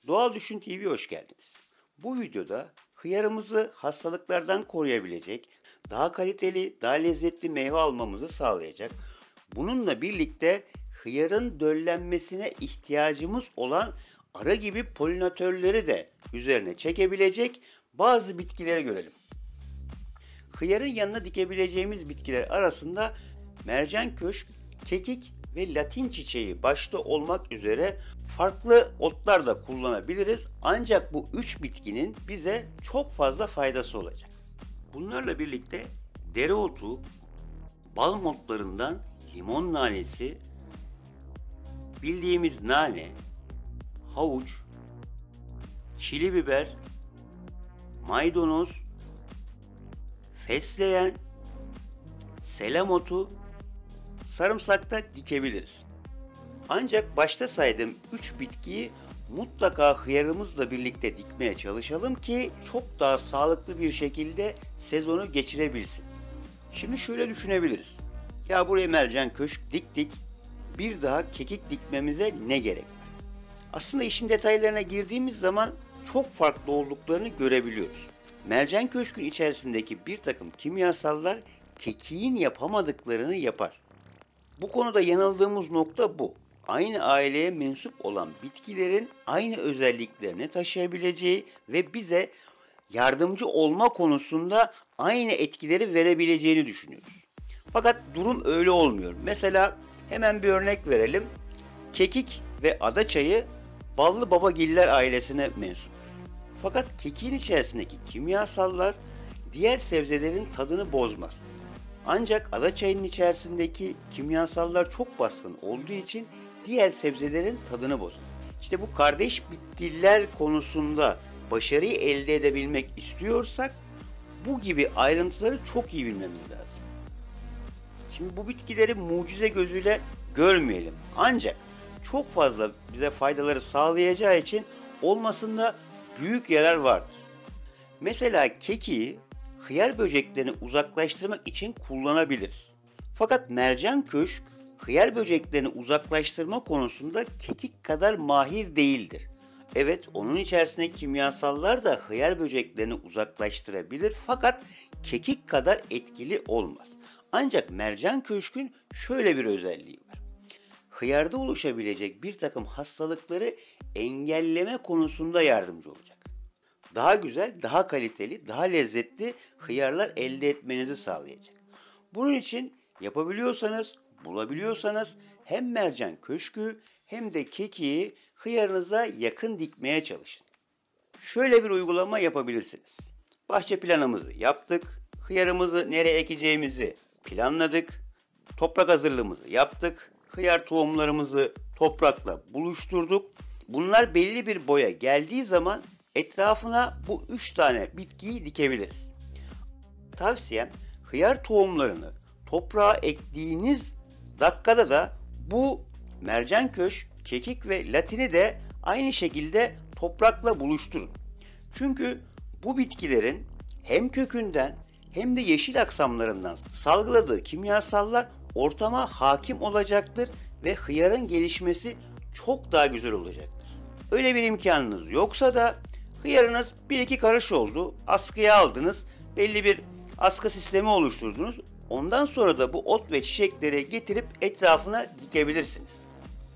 Doğal Düşün TV'ye hoş geldiniz. Bu videoda hıyarımızı hastalıklardan koruyabilecek, daha kaliteli, daha lezzetli meyve almamızı sağlayacak, bununla birlikte hıyarın döllenmesine ihtiyacımız olan arı gibi polinatörleri de üzerine çekebilecek bazı bitkileri görelim. Hıyarın yanına dikebileceğimiz bitkiler arasında mercan köşk, kekik ve latin çiçeği başta olmak üzere farklı otlar da kullanabiliriz. Ancak bu üç bitkinin bize çok fazla faydası olacak. Bunlarla birlikte dereotu, balm otlarından limon nanesi, bildiğimiz nane, havuç, çili biber, maydanoz, fesleğen, selam otu, sarımsak da dikebiliriz. Ancak başta saydığım 3 bitkiyi mutlaka hıyarımızla birlikte dikmeye çalışalım ki çok daha sağlıklı bir şekilde sezonu geçirebilsin. Şimdi şöyle düşünebiliriz. Ya buraya mercan köşk diktik, bir daha kekik dikmemize ne gerek var? Aslında işin detaylarına girdiğimiz zaman çok farklı olduklarını görebiliyoruz. Mercan köşkün içerisindeki bir takım kimyasallar kekiğin yapamadıklarını yapar. Bu konuda yanıldığımız nokta bu. Aynı aileye mensup olan bitkilerin aynı özelliklerini taşıyabileceği ve bize yardımcı olma konusunda aynı etkileri verebileceğini düşünüyoruz. Fakat durum öyle olmuyor. Mesela hemen bir örnek verelim. Kekik ve adaçayı ballı babagiller ailesine mensup. Fakat kekiğin içerisindeki kimyasallar diğer sebzelerin tadını bozmaz. Ancak adaçayının içerisindeki kimyasallar çok baskın olduğu için diğer sebzelerin tadını bozar. İşte bu kardeş bitkiler konusunda başarıyı elde edebilmek istiyorsak bu gibi ayrıntıları çok iyi bilmemiz lazım. Şimdi bu bitkileri mucize gözüyle görmeyelim. Ancak çok fazla bize faydaları sağlayacağı için olmasında büyük yarar vardır. Mesela kekiği hıyar böceklerini uzaklaştırmak için kullanabiliriz. Fakat mercan köşk hıyar böceklerini uzaklaştırma konusunda kekik kadar mahir değildir. Evet, onun içerisindeki kimyasallar da hıyar böceklerini uzaklaştırabilir fakat kekik kadar etkili olmaz. Ancak mercan köşkün şöyle bir özelliği var. Hıyarda oluşabilecek bir takım hastalıkları engelleme konusunda yardımcı olacak. Daha güzel, daha kaliteli, daha lezzetli hıyarlar elde etmenizi sağlayacak. Bunun için yapabiliyorsanız, bulabiliyorsanız hem mercan köşkü hem de kekiği hıyarınıza yakın dikmeye çalışın. Şöyle bir uygulama yapabilirsiniz. Bahçe planımızı yaptık, hıyarımızı nereye ekeceğimizi planladık, toprak hazırlığımızı yaptık, hıyar tohumlarımızı toprakla buluşturduk. Bunlar belli bir boya geldiği zaman etrafına bu 3 tane bitkiyi dikebiliriz. Tavsiyem hıyar tohumlarını toprağa ektiğiniz dakikada da bu mercan köşk, kekik ve latini de aynı şekilde toprakla buluşturun. Çünkü bu bitkilerin hem kökünden hem de yeşil aksamlarından salgıladığı kimyasallar ortama hakim olacaktır ve hıyarın gelişmesi çok daha güzel olacaktır. Öyle bir imkanınız yoksa da hıyarınız 1-2 karış oldu, askıya aldınız, belli bir askı sistemi oluşturdunuz. Ondan sonra da bu ot ve çiçekleri getirip etrafına dikebilirsiniz.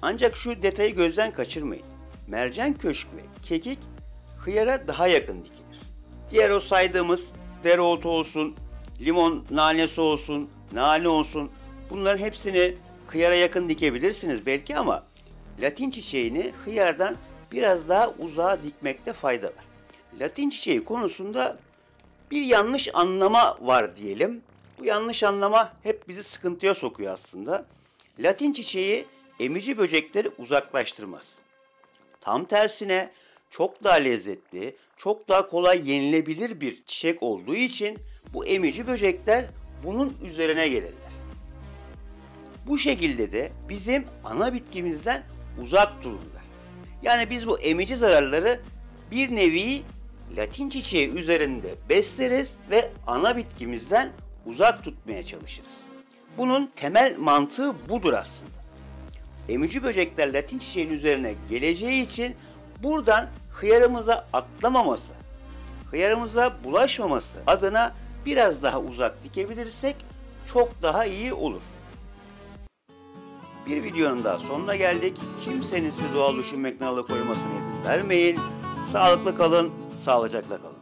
Ancak şu detayı gözden kaçırmayın. Mercan köşk ve kekik hıyara daha yakın dikilir. Diğer o saydığımız dereotu olsun, limon nanesi olsun, nane olsun, bunların hepsini hıyara yakın dikebilirsiniz belki ama latin çiçeğini hıyardan biraz daha uzağa dikmekte fayda var. Latin çiçeği konusunda bir yanlış anlama var diyelim. Bu yanlış anlama hep bizi sıkıntıya sokuyor aslında. Latin çiçeği emici böcekleri uzaklaştırmaz. Tam tersine çok daha lezzetli, çok daha kolay yenilebilir bir çiçek olduğu için bu emici böcekler bunun üzerine gelirler. Bu şekilde de bizim ana bitkimizden uzak dururlar. Yani biz bu emici zararları bir nevi latin çiçeği üzerinde besleriz ve ana bitkimizden uzak tutmaya çalışırız. Bunun temel mantığı budur aslında. Emici böcekler latin çiçeğin üzerine geleceği için Buradan hıyarımıza atlamaması, hıyarımıza bulaşmaması adına biraz daha uzak dikebilirsek çok daha iyi olur. Bir videonun daha sonuna geldik. Kimsenin sizi doğal düşünmekten alıkoymasına izin vermeyin. Sağlıklı kalın, sağlıcakla kalın.